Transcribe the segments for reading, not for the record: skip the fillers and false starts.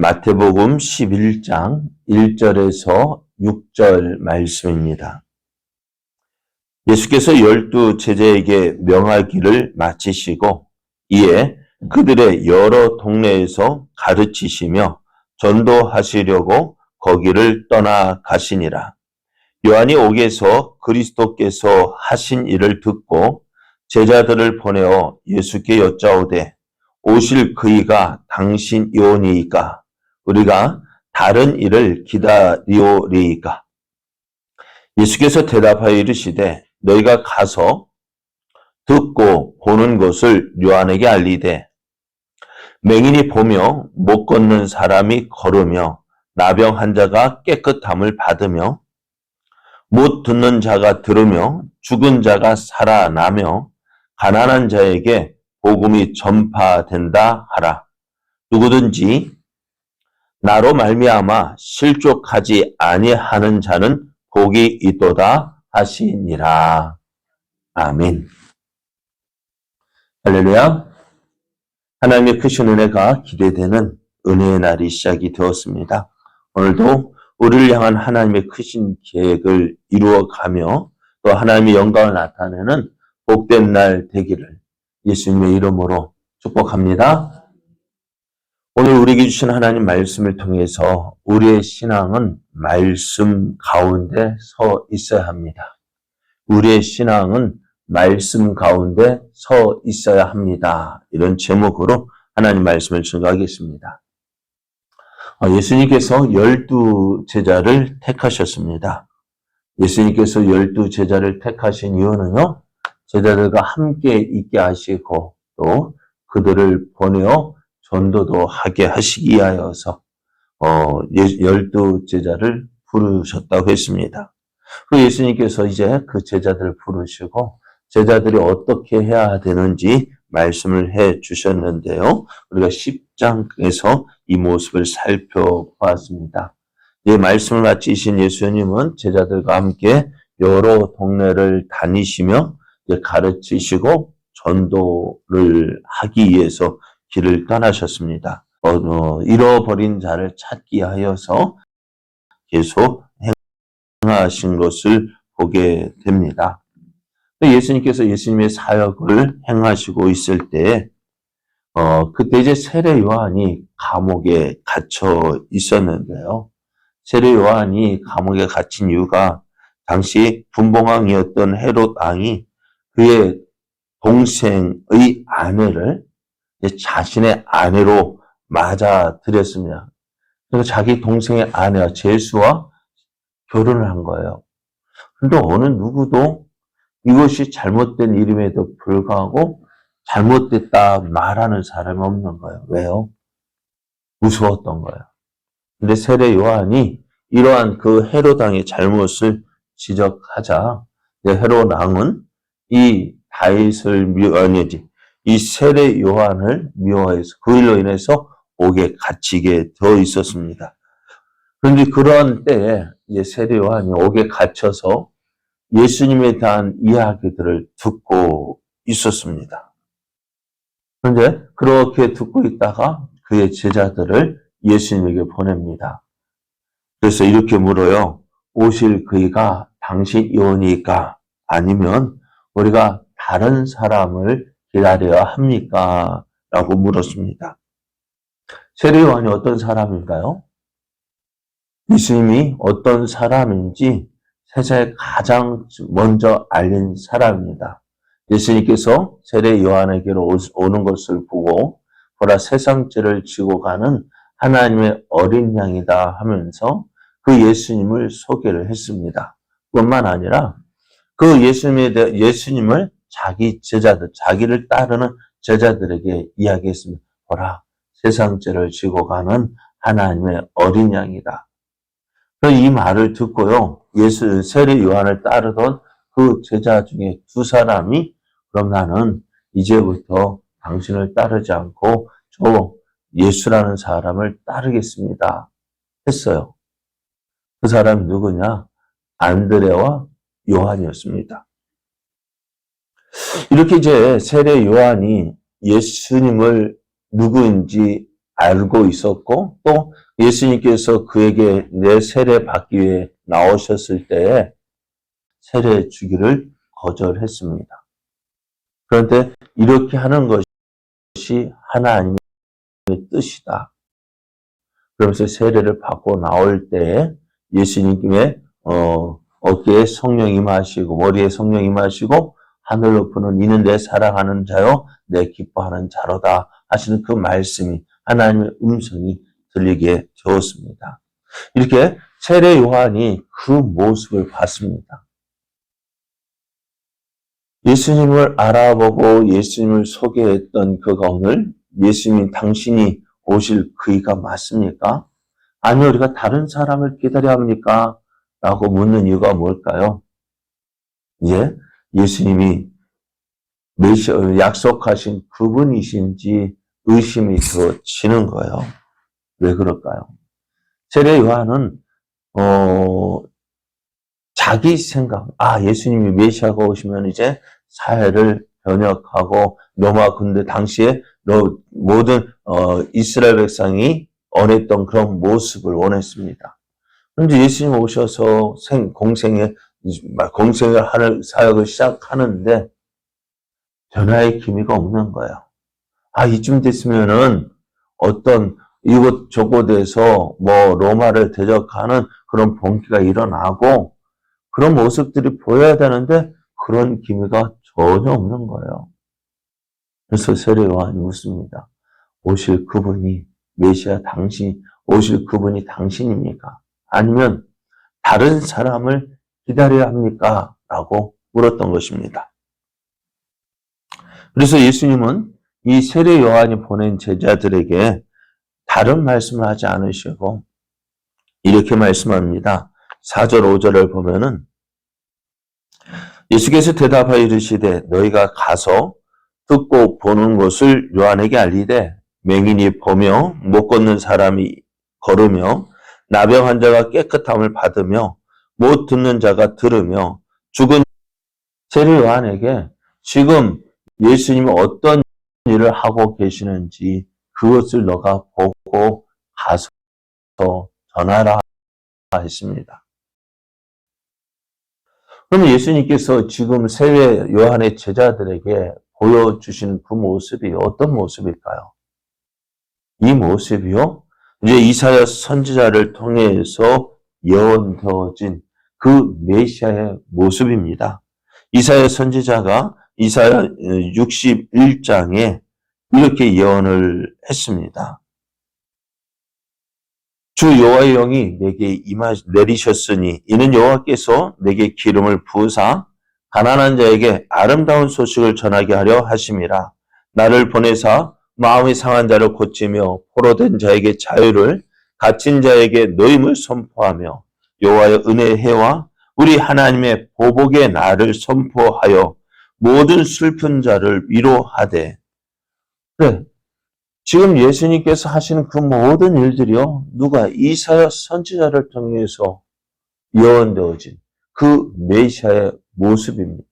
마태복음 11장 1절에서 6절 말씀입니다. 예수께서 12 제자에게 명하기를 마치시고 이에 그들의 여러 동네에서 가르치시며 전도하시려고 거기를 떠나가시니라. 요한이 옥에서 그리스도께서 하신 일을 듣고 제자들을 보내어 예수께 여짜오되 오실 그이가 당신이오니이까 우리가 다른 일을 기다리오리이까. 예수께서 대답하여 이르시되 너희가 가서 듣고 보는 것을 요한에게 알리되 맹인이 보며 못 걷는 사람이 걸으며 나병 환자가 깨끗함을 받으며 못 듣는 자가 들으며 죽은 자가 살아나며 가난한 자에게 복음이 전파된다 하라. 누구든지 나로 말미암아 실족하지 아니하는 자는 복이 있도다 하시니라. 아멘. 할렐루야. 하나님의 크신 은혜가 기대되는 은혜의 날이 시작이 되었습니다. 오늘도 우리를 향한 하나님의 크신 계획을 이루어가며 또 하나님의 영광을 나타내는 복된 날 되기를 예수님의 이름으로 축복합니다. 오늘 우리에게 주신 하나님 말씀을 통해서 우리의 신앙은 말씀 가운데 서 있어야 합니다. 우리의 신앙은 말씀 가운데 서 있어야 합니다. 이런 제목으로 하나님 말씀을 증거하겠습니다. 예수님께서 12 제자를 택하셨습니다. 예수님께서 12 제자를 택하신 이유는요, 제자들과 함께 있게 하시고 또 그들을 보내어 전도도 하게 하시기 위하여서 12 제자를 부르셨다고 했습니다. 그 예수님께서 이제 그 제자들을 부르시고 제자들이 어떻게 해야 되는지 말씀을 해 주셨는데요. 우리가 10장에서 이 모습을 살펴보았습니다. 이 말씀을 마치신 예수님은 제자들과 함께 여러 동네를 다니시며 가르치시고 전도를 하기 위해서 길을 떠나셨습니다. 잃어버린 자를 찾기 하여서 계속 행하신 것을 보게 됩니다. 예수님께서 예수님의 사역을 행하시고 있을 때, 그때 이제 세례 요한이 감옥에 갇혀 있었는데요. 세례 요한이 감옥에 갇힌 이유가 당시 분봉왕이었던 헤롯 왕이 그의 동생의 아내를 자신의 아내로 맞아들였습니다. 그래서 자기 동생의 아내와 제수와 결혼을 한 거예요. 그런데 어느 누구도 이것이 잘못된 일임에도 불구하고 잘못됐다 말하는 사람이 없는 거예요. 왜요? 무서웠던 거예요. 근데 세례 요한이 이러한 그 헤롯 왕의 잘못을 지적하자 헤롯 왕은 이 다윗을 이 세례 요한을 미워해서 그 일로 인해서 옥에 갇히게 되어 있었습니다. 그런데 그러한 때에 이제 세례 요한이 옥에 갇혀서 예수님에 대한 이야기들을 듣고 있었습니다. 그런데 그렇게 듣고 있다가 그의 제자들을 예수님에게 보냅니다. 그래서 이렇게 물어요. 오실 그이가 당신이오니까 아니면 우리가 다른 사람을 기다려야 합니까? 라고 물었습니다. 세례 요한이 어떤 사람인가요? 예수님이 어떤 사람인지 세상에 가장 먼저 알린 사람입니다. 예수님께서 세례 요한에게로 오는 것을 보고 보라 세상 죄를 지고 가는 하나님의 어린 양이다 하면서 그 예수님을 소개를 했습니다. 뿐만 아니라 그 예수님을 자기 제자들, 자기를 따르는 제자들에게 이야기했습니다. 보라, 세상 죄를 지고 가는 하나님의 어린 양이다. 이 말을 듣고요, 세례 요한을 따르던 그 제자 중에 2 사람이 그럼 나는 이제부터 당신을 따르지 않고 저 예수라는 사람을 따르겠습니다. 했어요. 그 사람이 누구냐? 안드레와 요한이었습니다. 이렇게 이제 세례 요한이 예수님을 누구인지 알고 있었고 또 예수님께서 그에게 내 세례 받기 위해 나오셨을 때에 세례 주기를 거절했습니다. 그런데 이렇게 하는 것이 하나님의 뜻이다. 그러면서 세례를 받고 나올 때에 예수님의 어깨에 성령 임하시고 머리에 성령 임하시고 하늘 높이는 이는 내 사랑하는 자요 내 기뻐하는 자로다 하시는 그 말씀이 하나님의 음성이 들리게 되었습니다. 이렇게 세례 요한이 그 모습을 봤습니다. 예수님을 알아보고 예수님을 소개했던 그가 오늘 예수님 당신이 오실 그이가 맞습니까? 아니요, 우리가 다른 사람을 기다려야 합니까? 라고 묻는 이유가 뭘까요? 이제 예수님이 약속하신 그분이신지 의심이 들어지는 거예요. 왜 그럴까요? 세례 요한은 자기 생각, 예수님이 메시아가 오시면 이제 사회를 변혁하고 로마 군대 당시에 모든 이스라엘 백성이 원했던 그런 모습을 원했습니다. 그런데 예수님 오셔서 공생을 하는 사역을 시작하는데 변화의 기미가 없는 거예요. 이쯤 됐으면은 어떤 이곳저곳에서 로마를 대적하는 그런 봉기가 일어나고 그런 모습들이 보여야 되는데 그런 기미가 전혀 없는 거예요. 그래서 세례 요한이 묻습니다. 오실 그분이 메시아 오실 그분이 당신입니까? 아니면 다른 사람을 기다려야 합니까? 라고 물었던 것입니다. 그래서 예수님은 이 세례 요한이 보낸 제자들에게 다른 말씀을 하지 않으시고 이렇게 말씀합니다. 4절 5절을 보면은 예수께서 대답하여 이르시되 너희가 가서 듣고 보는 것을 요한에게 알리되 맹인이 보며 못 걷는 사람이 걸으며 나병 환자가 깨끗함을 받으며 못 듣는 자가 들으며 죽은 세례 요한에게 지금 예수님이 어떤 일을 하고 계시는지 그것을 너가 보고 가서 전하라 했습니다. 그럼 예수님께서 지금 세례 요한의 제자들에게 보여주시는 그 모습이 어떤 모습일까요? 이 모습이요, 이제 이사야 선지자를 통해서 예언되어진 그 메시아의 모습입니다. 이사야 선지자가 이사야 61장에 이렇게 예언을 했습니다. 주 여호와의 영이 내게 내리셨으니 이는 여호와께서 내게 기름을 부으사 가난한 자에게 아름다운 소식을 전하게 하려 하심이라. 나를 보내사 마음이 상한 자를 고치며 포로된 자에게 자유를 갇힌 자에게 노임을 선포하며 여호와의 은혜의 해와 우리 하나님의 보복의 날을 선포하여 모든 슬픈 자를 위로하되. 그래, 지금 예수님께서 하시는 그 모든 일들이요, 누가 이사야 선지자를 통해서 예언되어진 그 메시아의 모습입니다.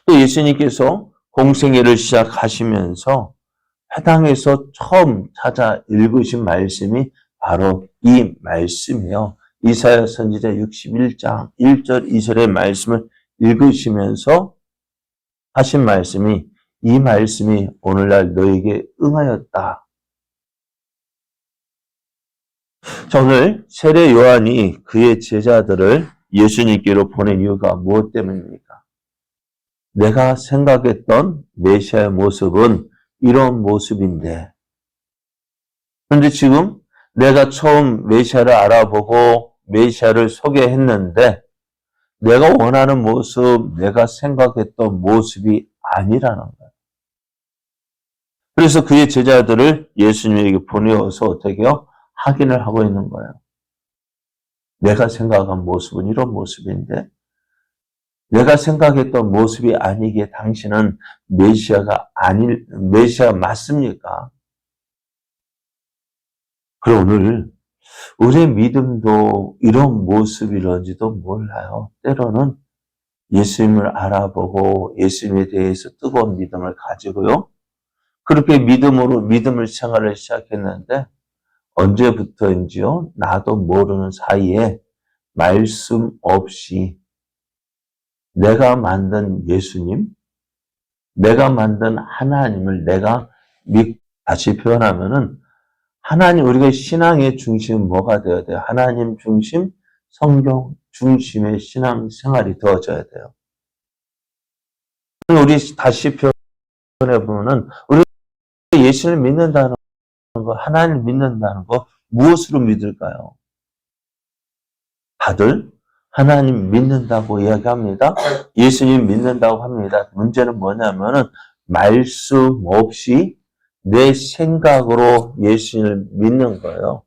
또 예수님께서 공생애를 시작하시면서 회당에서 처음 찾아 읽으신 말씀이 바로 이 말씀이에요. 이사야 선지자 61장 1절 2절의 말씀을 읽으시면서 하신 말씀이 이 말씀이 오늘날 너에게 응하였다. 자, 오늘 세례 요한이 그의 제자들을 예수님께로 보낸 이유가 무엇 때문입니까? 내가 생각했던 메시아의 모습은 이런 모습인데, 그런데 지금 내가 처음 메시아를 알아보고 메시아를 소개했는데 내가 원하는 모습, 내가 생각했던 모습이 아니라는 거예요. 그래서 그의 제자들을 예수님에게 보내어서 어떻게 해요? 확인을 하고 있는 거예요. 내가 생각한 모습은 이런 모습인데 내가 생각했던 모습이 아니기에 당신은 메시아 맞습니까? 그럼 오늘 우리의 믿음도 이런 모습이런지도 몰라요. 때로는 예수님을 알아보고 예수님에 대해서 뜨거운 믿음을 가지고요. 그렇게 믿음을 생활을 시작했는데 언제부터인지요? 나도 모르는 사이에 말씀 없이 내가 만든 예수님, 내가 만든 하나님을 내가 다시 표현하면은 하나님, 우리가 신앙의 중심은 뭐가 되어야 돼요? 하나님 중심, 성경 중심의 신앙 생활이 되어져야 돼요. 우리 다시 표현해보면은, 우리가 예수를 믿는다는 거, 하나님을 믿는다는 거, 무엇으로 믿을까요? 다들 하나님 믿는다고 이야기합니다. 예수님 믿는다고 합니다. 문제는 뭐냐면은, 말씀 없이 내 생각으로 예수님을 믿는 거예요.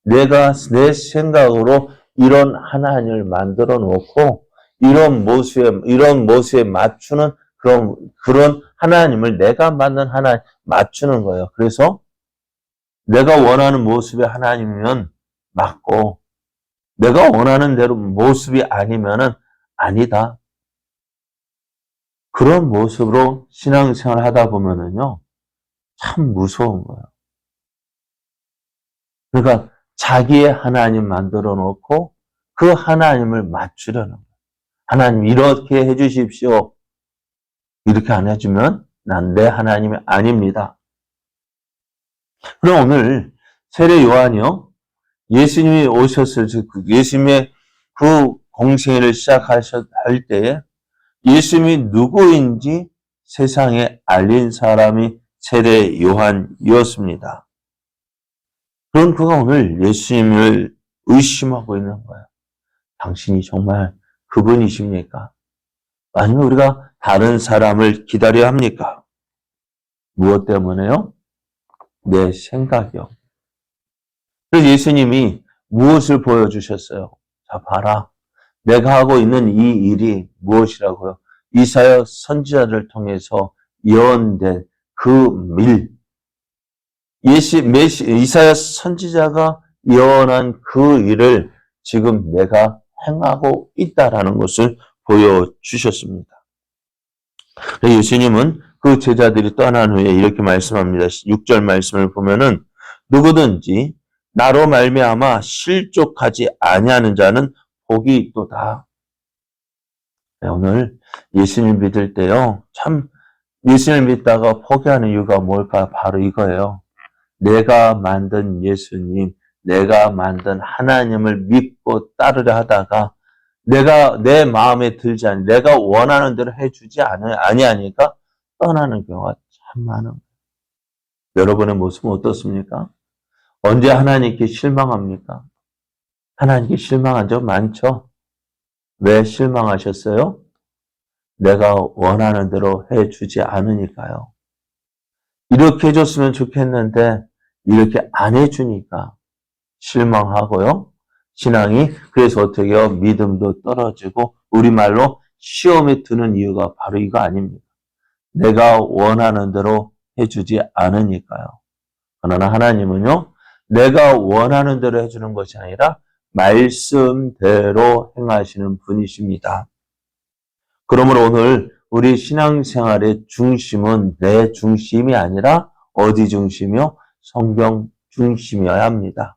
내가 내 생각으로 이런 하나님을 만들어 놓고 이런 모습에 맞추는 그런 하나님을 내가 만든 하나님 맞추는 거예요. 그래서 내가 원하는 모습의 하나님이면 맞고 내가 원하는 대로 모습이 아니면은 아니다. 그런 모습으로 신앙생활 하다 보면은요, 참 무서운 거예요. 그러니까 자기의 하나님 만들어 놓고 그 하나님을 맞추려는 거예요. 하나님 이렇게 해주십시오. 이렇게 안 해주면 난 내 하나님이 아닙니다. 그럼 오늘 세례 요한이요, 예수님이 오셨을 때, 예수님의 그 공생애를 할 때에 예수님이 누구인지 세상에 알린 사람이 세례 요한이었습니다. 그럼 그가 오늘 예수님을 의심하고 있는 거예요. 당신이 정말 그분이십니까? 아니면 우리가 다른 사람을 기다려야 합니까? 무엇 때문에요? 내 생각이요. 그래서 예수님이 무엇을 보여주셨어요? 자, 봐라. 내가 하고 있는 이 일이 무엇이라고요? 이사야 선지자를 통해서 예언된 그 일. 이사야 선지자가 예언한 그 일을 지금 내가 행하고 있다라는 것을 보여주셨습니다. 예수님은 그 제자들이 떠난 후에 이렇게 말씀합니다. 6절 말씀을 보면은 누구든지 나로 말미암아 실족하지 아니하는 자는 복이 있도다. 오늘 예수님 믿을 때요, 참 예수님 믿다가 포기하는 이유가 뭘까? 바로 이거예요. 내가 만든 예수님, 내가 만든 하나님을 믿고 따르려 하다가 내가 내 마음에 들지 않니, 내가 원하는 대로 해주지 아니하니까 떠나는 경우가 참 많은 거예요. 여러분의 모습은 어떻습니까? 언제 하나님께 실망합니까? 하나님께 실망한 적 많죠? 왜 실망하셨어요? 내가 원하는 대로 해주지 않으니까요. 이렇게 해줬으면 좋겠는데 이렇게 안 해주니까 실망하고요. 신앙이 그래서 어떻게 해요? 믿음도 떨어지고 우리말로 시험에 드는 이유가 바로 이거 아닙니까? 내가 원하는 대로 해주지 않으니까요. 그러나 하나님은요, 내가 원하는 대로 해주는 것이 아니라 말씀대로 행하시는 분이십니다. 그러므로 오늘 우리 신앙생활의 중심은 내 중심이 아니라 어디 중심이요? 성경 중심이어야 합니다.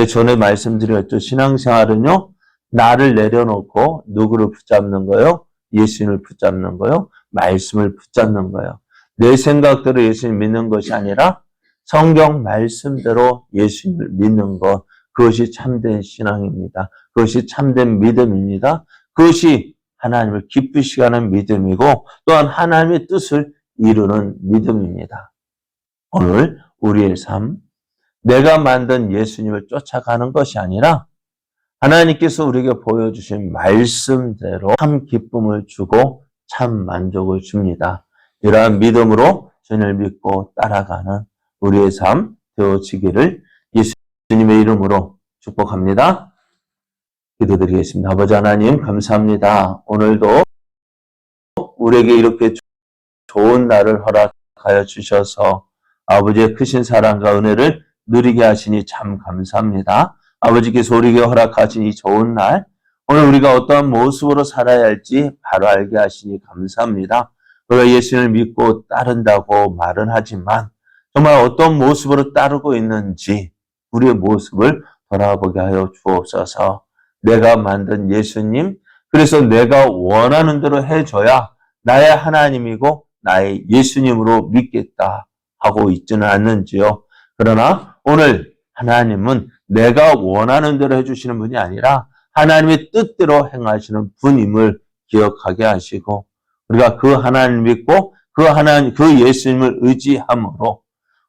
전에 말씀드렸죠. 신앙생활은요, 나를 내려놓고 누구를 붙잡는 거요? 예수님을 붙잡는 거요? 말씀을 붙잡는 거예요. 내 생각대로 예수님을 믿는 것이 아니라 성경 말씀대로 예수님을 믿는 것, 그것이 참된 신앙입니다. 그것이 참된 믿음입니다. 그것이 하나님을 기쁘시게 하는 믿음이고 또한 하나님의 뜻을 이루는 믿음입니다. 오늘 우리의 삶, 내가 만든 예수님을 쫓아가는 것이 아니라 하나님께서 우리에게 보여주신 말씀대로 참 기쁨을 주고 참 만족을 줍니다. 이러한 믿음으로 주님을 믿고 따라가는 우리의 삶 되어지기를 예수님의 이름으로 축복합니다. 기도드리겠습니다. 아버지 하나님 감사합니다. 오늘도 우리에게 이렇게 좋은 날을 허락하여 주셔서 아버지의 크신 사랑과 은혜를 누리게 하시니 참 감사합니다. 아버지께서 우리에게 허락하신 이 좋은 날, 오늘 우리가 어떠한 모습으로 살아야 할지 바로 알게 하시니 감사합니다. 우리가 예수님을 믿고 따른다고 말은 하지만 정말 어떤 모습으로 따르고 있는지 우리의 모습을 돌아보게 하여 주옵소서. 내가 만든 예수님, 그래서 내가 원하는 대로 해줘야 나의 하나님이고 나의 예수님으로 믿겠다 하고 있지는 않는지요. 그러나 오늘 하나님은 내가 원하는 대로 해주시는 분이 아니라 하나님의 뜻대로 행하시는 분임을 기억하게 하시고 우리가 그 하나님을 믿고 그 예수님을 의지함으로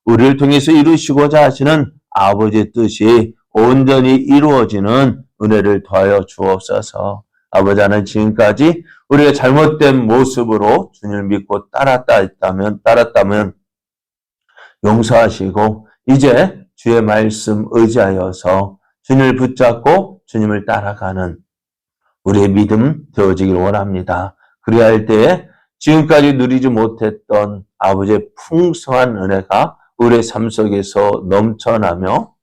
우리를 통해서 이루시고자 하시는 아버지의 뜻이 온전히 이루어지는 은혜를 더하여 주옵소서. 아버지 하나님, 지금까지 우리가 잘못된 모습으로 주님을 믿고 따랐다면 용서하시고 이제 주의 말씀 의지하여서 주님을 붙잡고 주님을 따라가는 우리의 믿음 되어지길 원합니다. 그래야 할 때에 지금까지 누리지 못했던 아버지의 풍성한 은혜가 우리의 삶 속에서 넘쳐나며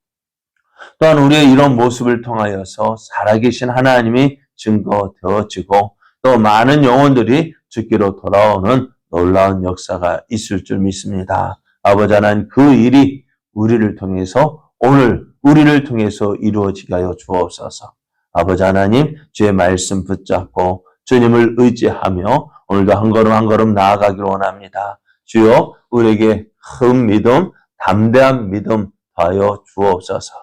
또한 우리의 이런 모습을 통하여서 살아계신 하나님이 증거되어지고 또 많은 영혼들이 주께로 돌아오는 놀라운 역사가 있을 줄 믿습니다. 아버지 하나님, 그 일이 우리를 통해서 오늘 우리를 통해서 이루어지게 하여 주옵소서. 아버지 하나님, 주의 말씀 붙잡고 주님을 의지하며 오늘도 한 걸음 한 걸음 나아가기를 원합니다. 주여, 우리에게 큰 믿음, 담대한 믿음 더하여 주옵소서.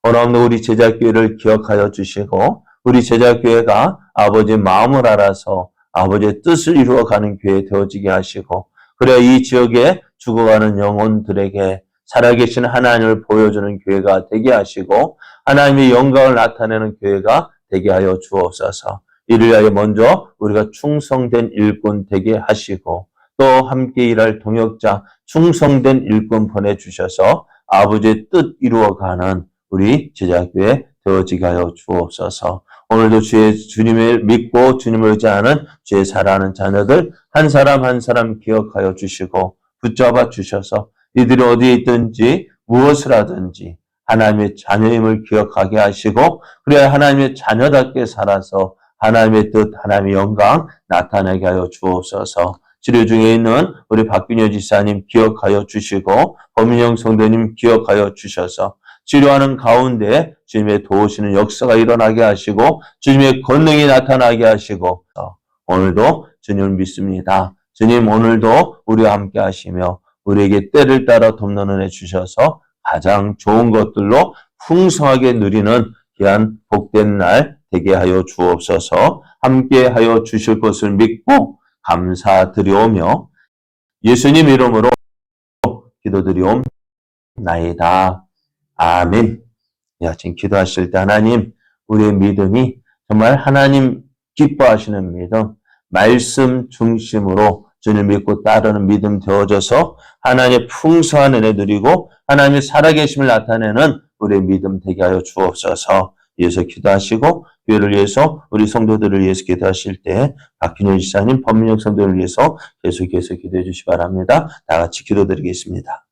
오늘 없는 우리 제자교회를 기억하여 주시고 우리 제자교회가 아버지의 마음을 알아서 아버지의 뜻을 이루어가는 교회 되어지게 하시고 그래야 이 지역에 죽어가는 영혼들에게 살아계신 하나님을 보여주는 교회가 되게 하시고 하나님의 영광을 나타내는 교회가 되게 하여 주옵소서. 이를 위하여 먼저 우리가 충성된 일꾼 되게 하시고 또 함께 일할 동역자 충성된 일꾼 보내주셔서 아버지의 뜻 이루어가는 우리 제자교회 되어지게 하여 주옵소서. 오늘도 주님을 믿고 주님을 의지하는 주의 사랑하는 자녀들 한 사람 한 사람 기억하여 주시고 붙잡아 주셔서 이들이 어디에 있든지 무엇을 하든지 하나님의 자녀임을 기억하게 하시고 그래야 하나님의 자녀답게 살아서 하나님의 뜻, 하나님의 영광 나타나게 하여 주옵소서. 치료 중에 있는 우리 박균여 지사님 기억하여 주시고 범인영 성도님 기억하여 주셔서 치료하는 가운데 주님의 도우시는 역사가 일어나게 하시고 주님의 권능이 나타나게 하시고 오늘도 주님을 믿습니다. 주님 오늘도 우리와 함께 하시며 우리에게 때를 따라 돕는 은혜 주셔서 가장 좋은 것들로 풍성하게 누리는 귀한 복된 날 되게 하여 주옵소서. 함께 하여 주실 것을 믿고 감사드리오며 예수님 이름으로 기도드리옵나이다. 아멘. 지금 기도하실 때 하나님, 우리의 믿음이 정말 하나님 기뻐하시는 믿음, 말씀 중심으로 주님을 믿고 따르는 믿음 되어져서 하나님의 풍성한 은혜 누리고 하나님의 살아계심을 나타내는 우리의 믿음 되게 하여 주옵소서. 위해서 기도하시고 교회를 위해서 우리 성도들을 위해서 기도하실 때 박균현 지사님, 법민혁 성도를 위해서 계속해서 기도해 주시기 바랍니다. 다 같이 기도드리겠습니다.